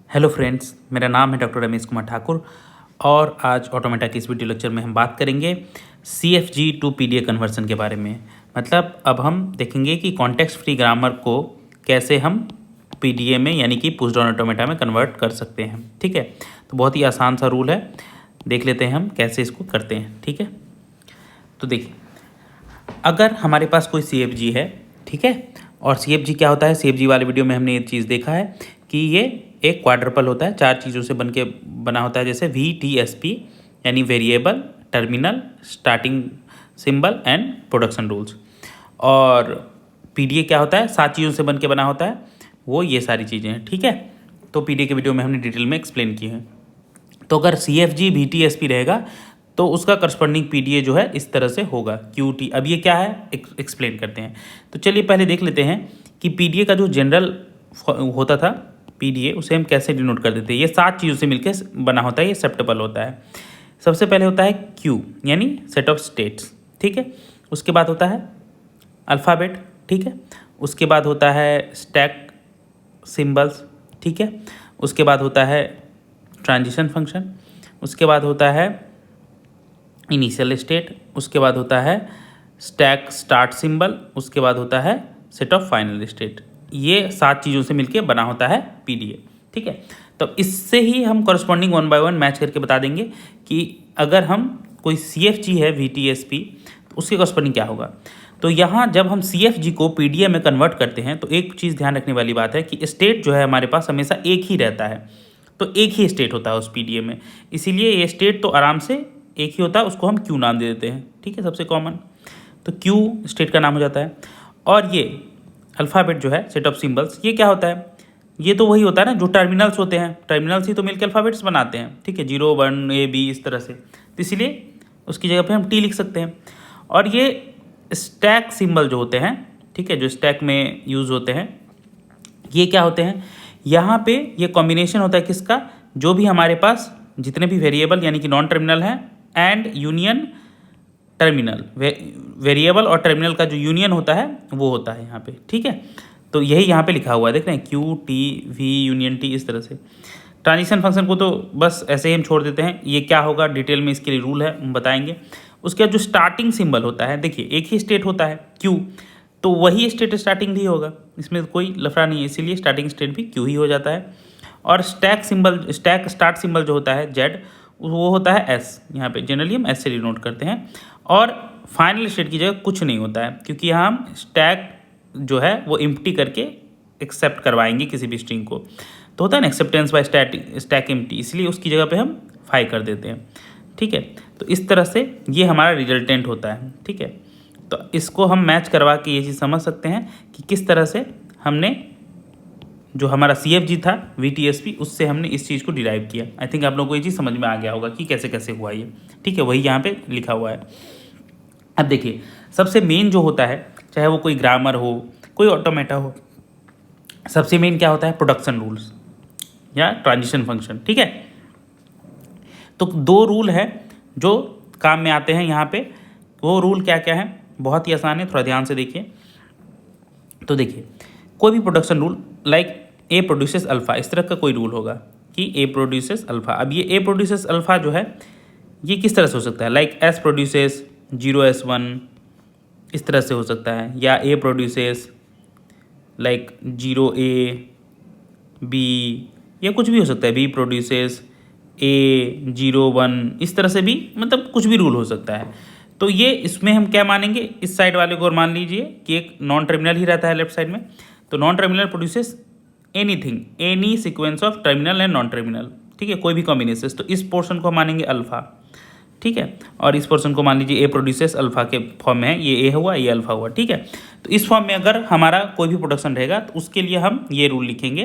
Hello friends, मेरा नाम है डॉक्टर रमेश कुमार ठाकुर और आज ऑटोमेटा की इस वीडियो लेक्चर में हम बात करेंगे CFG टू PDA कन्वर्सन के बारे में। मतलब अब हम देखेंगे कि कॉन्टेक्स्ट फ्री ग्रामर को कैसे हम PDA में यानी कि पुश डाउन ऑटोमेटा में कन्वर्ट कर सकते हैं। ठीक है, तो बहुत ही आसान सा रूल है, देख लेते हैं हम कैसे इसको करते हैं। ठीक है, तो देखिए, अगर हमारे पास कोई CFG है, ठीक है, और CFG क्या होता है, CFG वाले वीडियो में हमने ये चीज़ देखा है कि ये एक क्वाड्रपल होता है, चार चीज़ों से बना होता है, जैसे VTSP यानी variable, terminal, starting symbol and production rules. और PDA क्या होता है, सात चीज़ों से बन के बना होता है, वो ये सारी चीज़ें हैं। ठीक है, तो PDA के वीडियो में हमने डिटेल में एक्सप्लेन की है। तो अगर CFG VTSP रहेगा तो उसका करस्पॉन्डिंग PDA जो है इस तरह से होगा QT। अब ये क्या है एक्सप्लेन करते हैं। तो चलिए पहले देख लेते हैं कि PDA का जो जनरल होता था PDA, उसे हम कैसे डिनोट कर देते हैं। ये सात चीज़ों से मिलकर बना होता है, ये सेप्टेबल होता है। सबसे पहले होता है Q यानी सेट ऑफ स्टेट्स, ठीक है। उसके बाद होता है अल्फ़ाबेट, ठीक है। उसके बाद होता है स्टैक सिंबल्स, ठीक है। उसके बाद होता है ट्रांजिशन फंक्शन। उसके बाद होता है इनिशियल स्टेट। उसके बाद होता है स्टैक स्टार्ट सिंबल। उसके बाद होता है सेट ऑफ फाइनल स्टेट। ये सात चीज़ों से मिलके बना होता है PDA, ठीक है। तो इससे ही हम corresponding one by one match करके बता देंगे कि अगर हम कोई CFG है VTSP तो उसके कॉरस्पॉन्डिंग क्या होगा। तो यहाँ जब हम CFG को PDA में कन्वर्ट करते हैं तो एक चीज़ ध्यान रखने वाली बात है कि स्टेट जो है हमारे पास हमेशा एक ही रहता है, तो एक ही स्टेट होता है उस PDA में, इसीलिए ये स्टेट तो आराम से एक ही होता है, उसको हम Q नाम दे देते हैं, ठीक है, सबसे कॉमन। तो Q स्टेट का नाम हो जाता है। और ये अल्फ़ाबेट जो है सेट ऑफ सिंबल्स, ये क्या होता है, ये तो वही होता है ना जो टर्मिनल्स होते हैं, टर्मिनल्स ही तो मिलकर अल्फ़ाबेट्स बनाते हैं, ठीक है, 0 1 A B इस तरह से। तो इसीलिए उसकी जगह पे हम T लिख सकते हैं। और ये स्टैक सिंबल जो होते हैं, ठीक है, जो स्टैक में यूज़ होते हैं, ये क्या होते हैं, यहाँ पे ये कॉम्बिनेशन होता है किसका, जो भी हमारे पास जितने भी वेरिएबल यानी कि नॉन टर्मिनल हैं एंड यूनियन टर्मिनल, वेरिएबल और टर्मिनल का जो यूनियन होता है वो होता है यहाँ पे, ठीक है। तो यही यहाँ पे लिखा हुआ है, देख रहे हैं, QT V यूनियन T इस तरह से। ट्रांजिशन फंक्शन को तो बस ऐसे ही हम छोड़ देते हैं, ये क्या होगा डिटेल में इसके लिए रूल है, हम बताएंगे। उसके बाद जो स्टार्टिंग सिंबल होता है, देखिए एक ही स्टेट होता है Q, तो वही स्टेट स्टार्टिंग भी होगा, इसमें कोई लफड़ा नहीं है, इसीलिए स्टार्टिंग स्टेट भी Q ही हो जाता है। और stack symbol, stack start symbol जो होता है Z, वो होता है S, यहाँ पे जनरली हम S से डिनोट करते हैं। और फाइनल स्टेट की जगह कुछ नहीं होता है, क्योंकि यहाँ हम स्टैक जो है वो एम्प्टी करके एक्सेप्ट करवाएंगे किसी भी स्ट्रिंग को, तो होता है ना एक्सेप्टेंस बाय स्टैक एम्प्टी, इसलिए उसकी जगह पे हम 5 कर देते हैं, ठीक है। तो इस तरह से ये हमारा रिजल्टेंट होता है, ठीक है। तो इसको हम मैच करवा के ये चीज़ समझ सकते हैं कि किस तरह से हमने जो हमारा CFG था VTSP, उससे हमने इस चीज़ को डिराइव किया। आई थिंक आप लोगों को ये चीज़ समझ में आ गया होगा कि कैसे कैसे हुआ ये, ठीक है, वही यहाँ पे लिखा हुआ है। अब देखिए, सबसे मेन जो होता है, चाहे वो कोई ग्रामर हो, कोई ऑटोमेटा हो, सबसे मेन क्या होता है, प्रोडक्शन रूल्स या ट्रांजिशन फंक्शन, ठीक है। तो दो रूल है जो काम में आते हैं यहाँ पे। वो रूल क्या क्या है, बहुत ही आसान है, थोड़ा ध्यान से देखिए। तो देखिए, कोई भी production rule like A produces alpha, इस तरह का कोई रूल होगा कि A प्रोड्यूसेस अल्फ़ा। अब ये A प्रोड्यूसेस अल्फ़ा जो है ये किस तरह से हो सकता है, लाइक S प्रोड्यूसेस 0S1 इस तरह से हो सकता है, या A produces like 0A B, या कुछ भी हो सकता है, B प्रोड्यूसेस A 0 1 इस तरह से भी, मतलब कुछ भी रूल हो सकता है। तो ये इसमें हम क्या मानेंगे, इस साइड वाले को और मान लीजिए कि एक नॉन टर्मिनल ही रहता है लेफ्ट साइड में, तो non terminal produces anything, any sequence of terminal and non terminal, ठीक है, कोई भी कॉम्बिनेशन। तो इस पोर्शन को मानेंगे अल्फ़ा, ठीक है, और इस पोर्शन को मान लीजिए A प्रोड्यूसेस अल्फ़ा के फॉर्म में है, ये A हुआ, ये अल्फ़ा हुआ, ठीक है। तो इस फॉर्म में अगर हमारा कोई भी प्रोडक्शन रहेगा तो उसके लिए हम ये रूल लिखेंगे,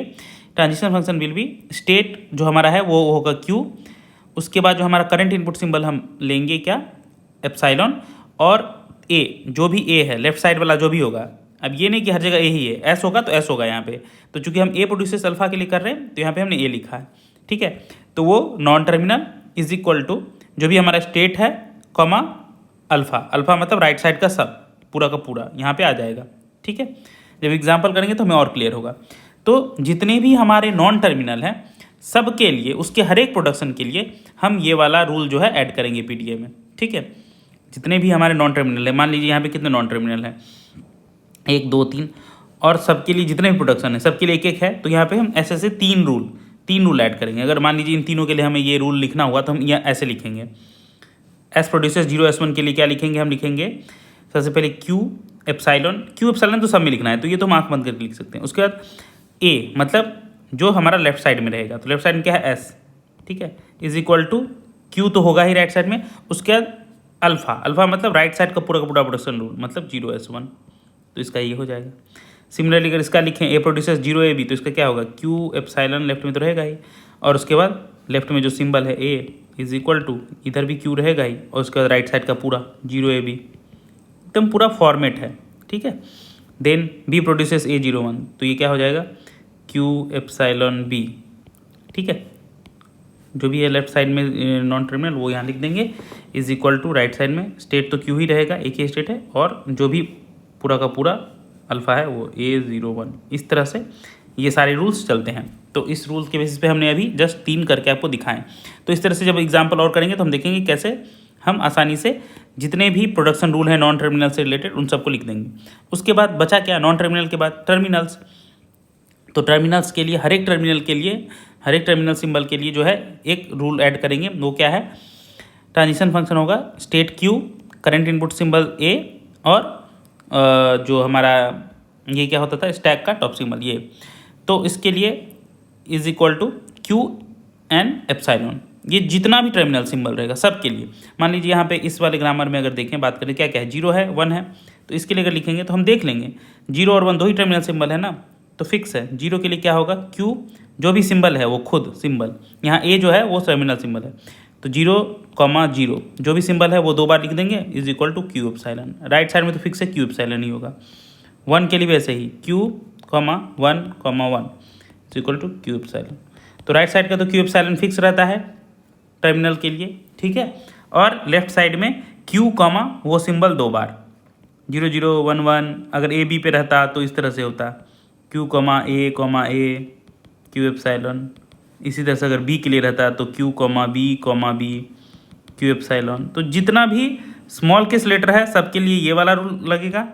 transition function will be, state जो हमारा है वो होगा Q। उसके बाद जो हमारा करंट इनपुट सिंबल हम लेंगे क्या, एप्सिलॉन, और A, जो भी A है लेफ्ट साइड वाला जो भी होगा, अब ये नहीं कि हर जगह A ही है, S होगा तो S होगा यहाँ पे, तो चूंकि हम A प्रोड्यूसेस अल्फ़ा के लिए कर रहे हैं तो यहाँ पे हमने A लिखा है, ठीक है। तो वो non terminal is equal to जो भी हमारा स्टेट है कॉमा अल्फ़ा, अल्फ़ा मतलब राइट साइड का सब पूरा का पूरा यहाँ पे आ जाएगा, ठीक है। जब एग्जाम्पल करेंगे तो हमें और क्लियर होगा। तो जितने भी हमारे नॉन टर्मिनल हैं सबके लिए, उसके हर एक प्रोडक्शन के लिए हम ये वाला रूल जो है ऐड करेंगे पीडीए में, ठीक है। जितने भी हमारे नॉन टर्मिनल है, मान लीजिए यहाँ पे कितने नॉन टर्मिनल हैं, 1 2 3, और सबके लिए जितने भी प्रोडक्शन है सबके लिए एक एक है, तो यहाँ पे हम ऐसे ऐसे 3 रूल ऐड करेंगे। अगर मान लीजिए इन तीनों के लिए हमें ये रूल लिखना हुआ तो हम यहाँ ऐसे लिखेंगे। एस प्रोड्यूसर्स 0 S1 के लिए क्या लिखेंगे, हम लिखेंगे सबसे पहले क्यू एप्सिलॉन तो सब में लिखना है, तो ये तो हम आँख बंद करके लिख सकते हैं। उसके बाद ए, मतलब जो हमारा लेफ्ट साइड में रहेगा, तो लेफ्ट साइड में क्या है एस, ठीक है, इज इक्वल टू क्यू तो होगा ही राइट साइड में। उसके बाद अल्फा मतलब राइट साइड का पूरा प्रोडक्शन रूल, मतलब 0 S1, तो इसका ये हो जाएगा। सिमिलरली अगर इसका लिखें ए प्रोड्यूसर्स 0 AB, तो इसका क्या होगा क्यू एप्सिलॉन, लेफ्ट में तो रहेगा ही, और उसके बाद लेफ्ट में जो सिंबल है ए इज इक्वल टू, इधर भी क्यू रहेगा ही, और उसके बाद राइट साइड का पूरा 0 AB, एकदम पूरा फॉर्मेट है, ठीक है। देन बी प्रोड्यूसर्स A01, तो ये क्या हो जाएगा क्यू एप्सिलॉन बी, ठीक है। जो भी है लेफ्ट साइड में नॉन टर्मिनल वो यहाँ लिख देंगे, is equal to right side में स्टेट तो क्यू ही रहेगा, एक ही स्टेट है, और जो भी पूरा का पूरा अल्फ़ा है वो A01। इस तरह से ये सारे रूल्स चलते हैं। तो इस रूल के बेसिस पे हमने अभी जस्ट 3 करके आपको दिखाएं। तो इस तरह से जब एग्जाम्पल और करेंगे तो हम देखेंगे कैसे हम आसानी से जितने भी प्रोडक्शन रूल हैं नॉन टर्मिनल से रिलेटेड उन सबको लिख देंगे। उसके बाद बचा क्या, नॉन टर्मिनल के बाद टर्मिनल्स। तो टर्मिनल्स के लिए हर एक टर्मिनल सिंबल के लिए जो है एक रूल ऐड करेंगे। वो क्या है, ट्रांजिशन फंक्शन होगा state Q, current input symbol A, और जो हमारा ये क्या होता था स्टैक का टॉप सिंबल ये। तो इसके लिए is equal to Q and epsilon, ये जितना भी टर्मिनल सिंबल रहेगा सबके लिए। मान लीजिए यहाँ पे इस वाले ग्रामर में अगर देखें, बात करें क्या क्या है, 0 है 1 है, तो इसके लिए अगर लिखेंगे तो हम देख लेंगे 0 और 1 दो ही टर्मिनल सिंबल है ना, तो फिक्स है। 0 के लिए क्या होगा क्यू, जो भी सिंबल है वो खुद सिंबल, यहाँ ए जो है वो टर्मिनल सिंबल है, तो 0,0 जो भी सिंबल है वो 2 बार लिख देंगे, is equal to Q epsilon. Right side में तो फिक्स है क्यू एप्सिलॉन ही होगा। 1 के लिए भी ऐसे ही Q,1,1 is equal to Q epsilon. तो राइट साइड का तो क्यू एप्सिलॉन फिक्स रहता है टर्मिनल के लिए, ठीक है। और लेफ्ट साइड में Q, वो सिंबल 2 बार 0 0 1 1। अगर ए बी पे रहता तो इस तरह से होता Q, A, क्यू एप्सिलॉन। इसी तरह से अगर बी के लिए रहता तो Q, B, क्यू एप्सिलॉन। तो जितना भी स्मॉल केस लेटर है सबके लिए ये वाला रूल लगेगा,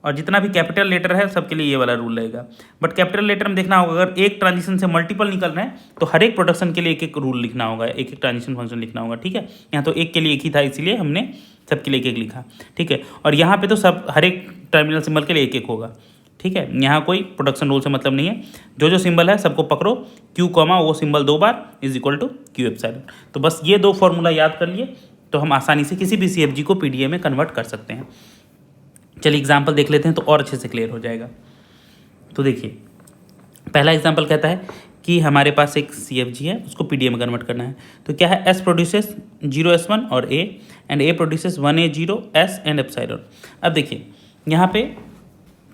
और जितना भी कैपिटल लेटर है सबके लिए ये वाला रूल लगेगा। बट कैपिटल लेटर में देखना होगा, अगर एक ट्रांजिशन से मल्टीपल निकल रहे हैं तो हर एक प्रोडक्शन के लिए एक एक रूल लिखना होगा, एक एक ट्रांजिशन फंक्शन लिखना होगा, ठीक है। यहाँ तो एक के लिए एक ही था, इसीलिए हमने सबके लिए एक एक लिखा, ठीक है। और यहाँ पे तो सब हर एक टर्मिनल सिंबल के लिए एक एक होगा, ठीक है। यहाँ कोई प्रोडक्शन रूल से मतलब नहीं है, जो सिंबल है सबको पकड़ो, Q, वो सिंबल 2 बार is equal to Q epsilon. तो बस ये 2 फॉर्मूला याद कर लिए तो हम आसानी से किसी भी CFG को PDA में कन्वर्ट कर सकते हैं। चलिए एग्जाम्पल देख लेते हैं तो और अच्छे से क्लियर हो जाएगा। तो देखिए पहला एग्जाम्पल कहता है कि हमारे पास एक CFG है, उसको PDA में कन्वर्ट करना है। तो क्या है, S प्रोड्यूसेस 0 S1 और A, and A produces 1A 0 S and epsilon. अब देखिए यहाँ पे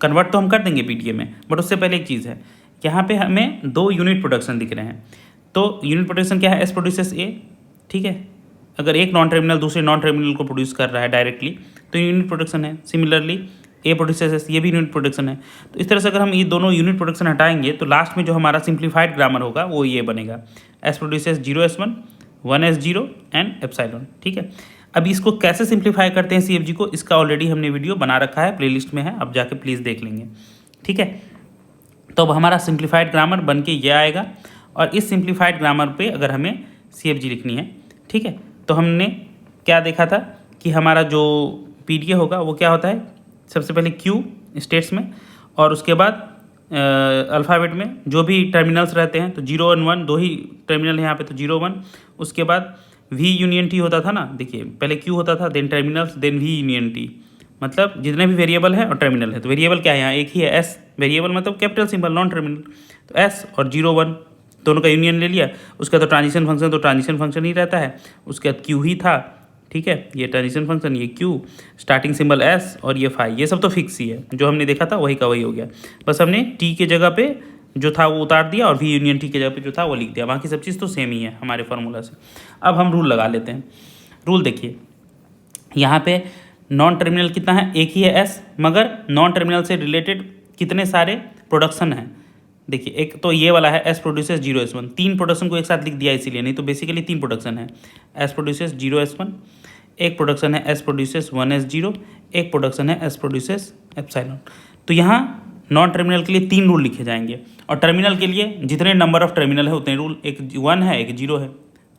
कन्वर्ट तो हम कर देंगे PDA में, बट उससे पहले एक चीज़ है, यहाँ पे हमें 2 यूनिट प्रोडक्शन दिख रहे हैं। तो यूनिट प्रोडक्शन क्या है, S प्रोड्यूसेस A, ठीक है। अगर एक नॉन टर्मिनल दूसरे नॉन टर्मिनल को प्रोड्यूस कर रहा है डायरेक्टली तो यूनिट प्रोडक्शन है। सिमिलरली ए प्रोड्यूसेस एस, ये भी यूनिट प्रोडक्शन है। तो इस तरह से अगर हम ये दोनों यूनिट प्रोडक्शन हटाएंगे तो लास्ट में जो हमारा सिंप्लीफाइड ग्रामर होगा वो ये बनेगा, S produces 0 S1 1S 0 and epsilon, ठीक है। अब इसको कैसे सिंप्लीफाई करते हैं CFG को, इसका ऑलरेडी हमने वीडियो बना रखा है, प्लेलिस्ट में है, अब जाके प्लीज़ देख लेंगे, ठीक है। तो अब हमारा सिंप्लीफाइड ग्रामर बन के ये आएगा, और इस सिंप्लीफाइड ग्रामर पे अगर हमें CFG लिखनी है, ठीक है, तो हमने क्या देखा था कि हमारा जो PDA होगा वो क्या होता है, सबसे पहले Q स्टेट्स में, और उसके बाद अल्फ़ाबेट में जो भी टर्मिनल्स रहते हैं, तो 0 और 1 दो ही टर्मिनल है यहाँ पे, तो 0 1। उसके बाद V यूनियन T होता था ना, देखिए पहले Q होता था, then terminals, then V union T, मतलब जितने भी वेरिएबल है और टर्मिनल है। तो वेरिएबल क्या है, यहाँ एक ही है S, वेरिएबल मतलब कैपिटल सिंबल, नॉन टर्मिनल, तो S और 0 1 दोनों का यूनियन ले लिया। उसका तो ट्रांजिशन फंक्शन तो ट्रांजिशन फंक्शन ही रहता है, उसके बाद Q ही था, ठीक है, ये ट्रांजिशन फंक्शन, ये Q, स्टार्टिंग सिंबल S और ये फाई, ये सब तो फिक्स ही है, जो हमने देखा था वही का वही हो गया। बस हमने T के जगह पे जो था वो उतार दिया और V यूनियन T के जगह पे जो था वो लिख दिया, बाकी सब चीज़ तो सेम ही है हमारे फार्मूला से। अब हम रूल लगा लेते हैं। रूल देखिए यहाँ पे नॉन टर्मिनल कितना है, एक ही है S, मगर नॉन टर्मिनल से रिलेटेड कितने सारे प्रोडक्शन हैं, देखिए एक तो ये वाला है एस प्रोड्यूसेस 0s1, 3 प्रोडक्शन को एक साथ लिख दिया इसीलिए, नहीं तो बेसिकली 3 प्रोडक्शन है। एस प्रोड्यूसेस 0s1, एक प्रोडक्शन है एस प्रोड्यूसेस 1s0, एक प्रोडक्शन है एस प्रोड्यूसेस एप्सिलॉन। तो यहाँ नॉन टर्मिनल के लिए 3 रूल लिखे जाएंगे, और टर्मिनल के लिए जितने नंबर ऑफ टर्मिनल है उतने रूल, एक 1 है एक 0 है,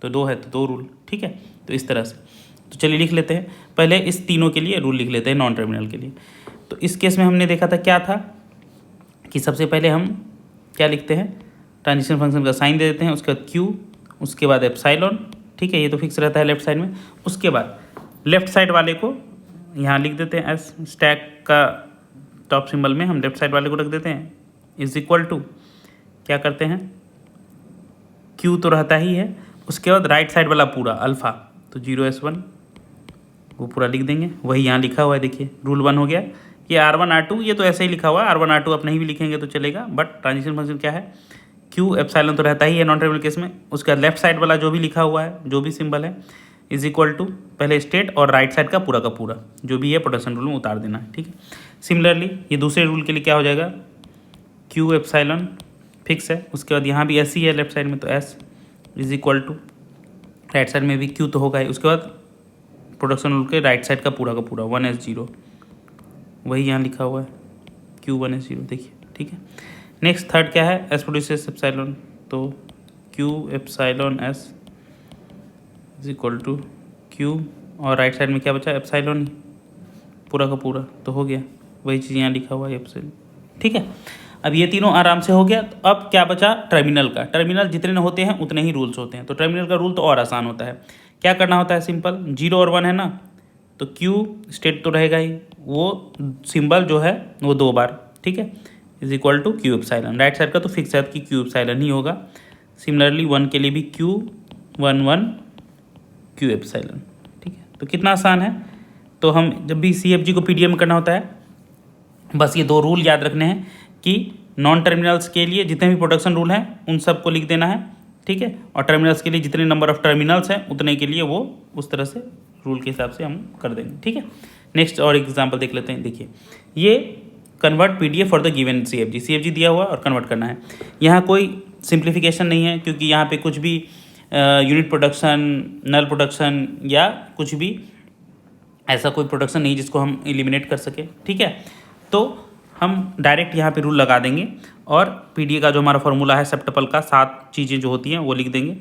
तो 2 है तो 2 रूल, ठीक है। तो इस तरह से, तो चलिए लिख लेते हैं, पहले इस तीनों के लिए रूल लिख लेते हैं नॉन टर्मिनल के लिए। तो इस केस में हमने देखा था क्या था कि सबसे पहले हम क्या लिखते हैं, ट्रांजिशन फंक्शन का साइन दे देते हैं, उसके बाद क्यू, उसके बाद एप्सिलॉन, ठीक है, ये तो फिक्स रहता है लेफ्ट साइड में। उसके बाद लेफ्ट साइड वाले को यहाँ लिख देते हैं एस, स्टैक का टॉप सिंबल में हम लेफ्ट साइड वाले को रख देते हैं इज इक्वल टू, क्या करते हैं, क्यू तो रहता ही है, उसके बाद राइट साइड वाला पूरा अल्फ़ा, तो 0s1 वो पूरा लिख देंगे, वही यहाँ लिखा हुआ है, देखिए रूल 1 हो गया। ये R1 R2 ये तो ऐसे ही लिखा हुआ है, R1 R2 आप नहीं भी लिखेंगे तो चलेगा, बट ट्रांजिशन फंक्शन क्या है, क्यू एप्सिलॉन तो रहता ही है नॉन टर्मिनल केस में। उसके बाद लेफ्ट साइड वाला जो भी लिखा हुआ है, जो भी सिंबल है, इज इक्वल टू पहले स्टेट और राइट साइड का पूरा जो भी है प्रोडक्शन रूल में उतार देना है, ठीक है। सिमिलरली ये दूसरे रूल के लिए क्या हो जाएगा, क्यू एप्सिलॉन फिक्स है, उसके बाद यहाँ भी एस ही है लेफ्ट साइड में, तो S is equal to right side में भी क्यू तो होगा ही, उसके बाद प्रोडक्शन रूल के राइट साइड का पूरा 1s0, वही यहाँ लिखा हुआ है क्यू 1s0, देखिए, ठीक है। नेक्स्ट थर्ड क्या है, एस प्रोड्यूसेस एप्सिलॉन, तो Q epsilon S is equal to Q, और राइट साइड में क्या बचा, एप्सिलॉन पूरा का पूरा, तो हो गया, वही चीज़ यहाँ लिखा हुआ है एप्सिलॉन, ठीक है। अब ये तीनों आराम से हो गया। तो अब क्या बचा टर्मिनल का, टर्मिनल जितने होते हैं उतने ही रूल्स होते हैं, तो टर्मिनल का रूल तो और आसान होता है। क्या करना होता है, सिंपल, 0 और 1 है ना, तो क्यू स्टेट तो रहेगा ही, वो सिंबल जो है वो 2 बार, ठीक है, is equal to Q epsilon, right side का तो फिक्स है कि क्यू एप्सिलॉन ही होगा। सिमिलरली 1 के लिए भी क्यू 1 क्यू एप्सिलॉन, ठीक है। तो कितना आसान है। तो हम जब भी CFG को PDA में करना होता है, बस ये 2 रूल याद रखने हैं कि नॉन टर्मिनल्स के लिए जितने भी प्रोडक्शन रूल हैं उन सबको लिख देना है, ठीक है, और टर्मिनल्स के लिए जितने नंबर ऑफ टर्मिनल्स हैं उतने के लिए वो उस तरह से रूल के हिसाब से हम कर देंगे, ठीक है। नेक्स्ट और एग्जांपल देख लेते हैं, देखिए ये convert PDF for the given CFG दिया हुआ और कन्वर्ट करना है। यहाँ कोई सिंप्लीफिकेशन नहीं है, क्योंकि यहाँ पे कुछ भी यूनिट प्रोडक्शन, नल प्रोडक्शन या कुछ भी ऐसा कोई प्रोडक्शन नहीं जिसको हम एलिमिनेट कर सके, ठीक है। तो हम डायरेक्ट यहाँ पे रूल लगा देंगे, और PDA का जो हमारा फॉर्मूला है सेप्टपल का, 7 चीज़ें जो होती हैं वो लिख देंगे।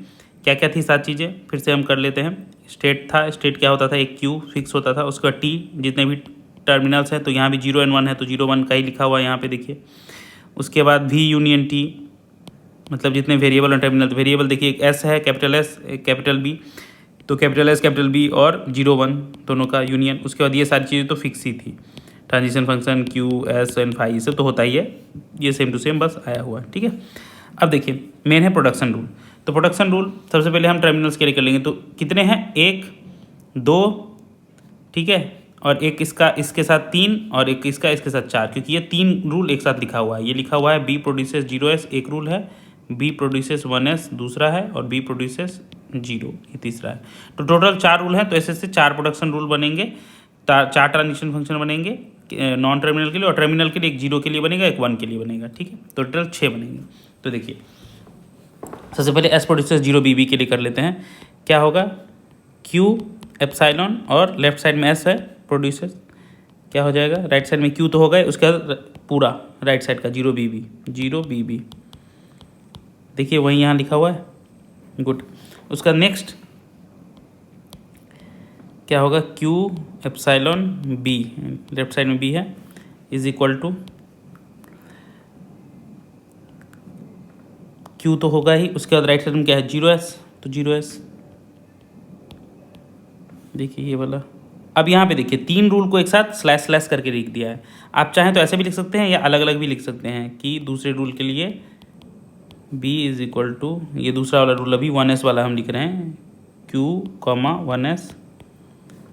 क्या क्या थी 7 चीज़ें, फिर से हम कर लेते हैं। स्टेट था, स्टेट क्या होता था, एक क्यू फिक्स होता था, उसके बाद T जितने भी टर्मिनल्स हैं, तो यहाँ भी 0 and 1 है, तो 0 1 का ही लिखा हुआ है यहाँ पे देखिए। उसके बाद V यूनियन T, मतलब जितने वेरिएबल और टर्मिनल, तो वेरिएबल देखिए एक S है, कैपिटल S एक कैपिटल B, तो कैपिटल S कैपिटल B और 0 1 दोनों का यूनियन। उसके बाद ये सारी चीज़ें तो फिक्स ही थी, transition function Q S and phi, ये सब तो होता ही है, ये सेम टू सेम बस आया हुआ है, ठीक है। अब देखिए मेन है प्रोडक्शन रूल, तो प्रोडक्शन रूल सबसे पहले हम टर्मिनल्स के लिए कर लेंगे। तो कितने हैं, 1 2, ठीक है, और एक इसका इसके साथ 3, और एक इसका इसके साथ 4, क्योंकि ये 3 रूल एक साथ लिखा हुआ है। ये लिखा हुआ है बी प्रोड्यूसेस 0s एक रूल है, बी प्रोड्यूसेस 1s दूसरा है, और बी प्रोड्यूसेस 0 ये तीसरा है। तो टोटल 4 रूल हैं, तो ऐसे से 4 प्रोडक्शन रूल बनेंगे, 4 ट्रांजिशन फंक्शन बनेंगे नॉन टर्मिनल के लिए, और टर्मिनल के लिए एक 0 के लिए बनेगा, एक 1 के लिए बनेगा, ठीक है। तो टोटल 6 बनेंगे। तो देखिए सबसे पहले एस प्रोड्यूसेस 0 BB के लिए कर लेते हैं। क्या होगा, क्यू एप्सिलॉन और लेफ्ट साइड में एस है प्रोड्यूसेस, क्या हो जाएगा, राइट साइड में क्यू तो होगा, उसके बाद पूरा राइट साइड का 0 BB, देखिए वही यहाँ लिखा हुआ है, गुड। उसका नेक्स्ट क्या होगा, Q epsilon B, left side में बी है, इज इक्वल टू क्यू तो होगा ही, उसके बाद राइट साइड में क्या है 0s, तो 0s देखिए ये वाला। अब यहाँ पे देखिए 3 रूल को एक साथ स्लैश स्लैश करके लिख दिया है। आप चाहें तो ऐसे भी लिख सकते हैं या अलग अलग भी लिख सकते हैं कि दूसरे रूल के लिए b इज इक्वल टू, ये दूसरा वाला रूल अभी 1s वाला हम लिख रहे हैं, q 1s,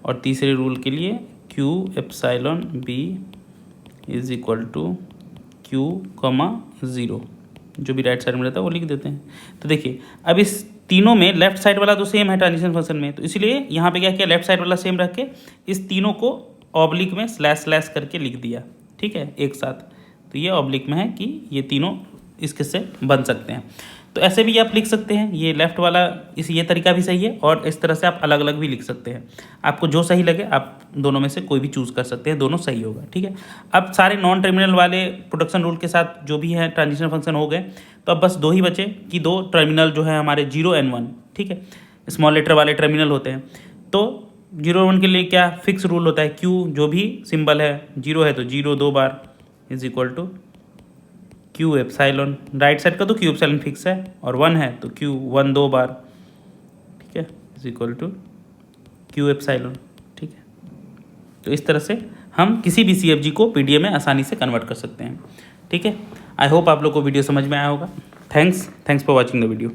और तीसरे रूल के लिए q epsilon b is equal to q 0, जो भी राइट साइड में रहता है वो लिख देते हैं। तो देखिए अब इस तीनों में लेफ्ट साइड वाला तो सेम है ट्रांजिशन फंक्शन में, तो इसलिए यहाँ पे क्या किया, लेफ्ट साइड वाला सेम रख के इस तीनों को ऑब्लिक में स्लैश स्लैश करके लिख दिया, ठीक है, एक साथ। तो ये ऑब्लिक में है कि ये तीनों इसके से बन सकते हैं। तो ऐसे भी आप लिख सकते हैं, ये लेफ़्ट वाला ये तरीका भी सही है, और इस तरह से आप अलग अलग भी लिख सकते हैं। आपको जो सही लगे आप दोनों में से कोई भी चूज़ कर सकते हैं, दोनों सही होगा, ठीक है। अब सारे नॉन टर्मिनल वाले प्रोडक्शन रूल के साथ जो भी है ट्रांजिशन फंक्शन हो गए, तो अब बस दो ही बचे कि दो टर्मिनल जो है हमारे 0 and 1, ठीक है, स्मॉल लेटर वाले टर्मिनल होते हैं। तो 0 1 के लिए क्या फिक्स रूल होता है, क्यू जो भी सिंबल है 0 है तो 0 2 बार is equal to Q epsilon, right side का तो क्यू एप्साइलॉन फिक्स है, और 1 है तो क्यू 1 2 बार, ठीक है, is equal to Q epsilon, ठीक है। तो इस तरह से हम किसी भी CFG को PDA में आसानी से कन्वर्ट कर सकते हैं, ठीक है। आई होप आप लोग को वीडियो समझ में आया होगा। Thanks for watching the video.